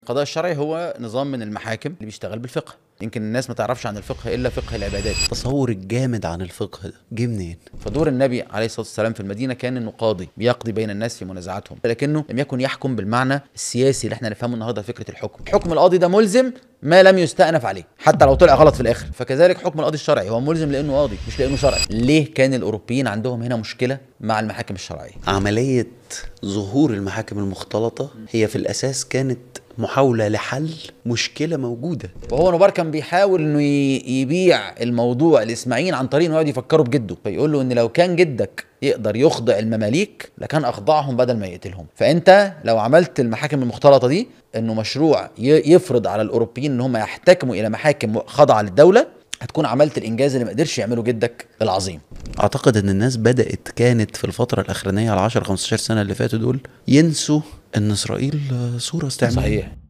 القضاء الشرعي هو نظام من المحاكم اللي بيشتغل بالفقه. يمكن الناس ما تعرفش عن الفقه الا فقه العبادات. التصور الجامد عن الفقه ده جه منين؟ فدور النبي عليه الصلاه والسلام في المدينه كان انه قاضي بيقضي بين الناس في منازعاتهم، لكنه لم يكن يحكم بالمعنى السياسي اللي احنا نفهمه النهارده. فكره الحكم، حكم القاضي ده ملزم ما لم يستأنف عليه حتى لو طلع غلط في الاخر. فكذلك حكم القاضي الشرعي هو ملزم لانه قاضي مش لانه شرعي. ليه كان الاوروبيين عندهم هنا مشكله مع المحاكم الشرعيه؟ عملية ظهور المحاكم المختلطة هي في الأساس كانت محاولة لحل مشكلة موجودة. وهو نوبار كان بيحاول انه يبيع الموضوع لاسماعيل عن طريق انه يقعد يفكروا بجده، فيقول له ان لو كان جدك يقدر يخضع المماليك لكان اخضعهم بدل ما يقتلهم. فانت لو عملت المحاكم المختلطه دي انه مشروع يفرض على الاوروبيين ان هم يحتكموا الى محاكم خاضعه للدوله، هتكون عملت الانجاز اللي ما قدرش يعمله جدك العظيم. اعتقد ان الناس كانت في الفترة الاخرانية على 10-15 سنة اللي فاتوا دول ينسوا ان اسرائيل صورة استعمارية. صحيح.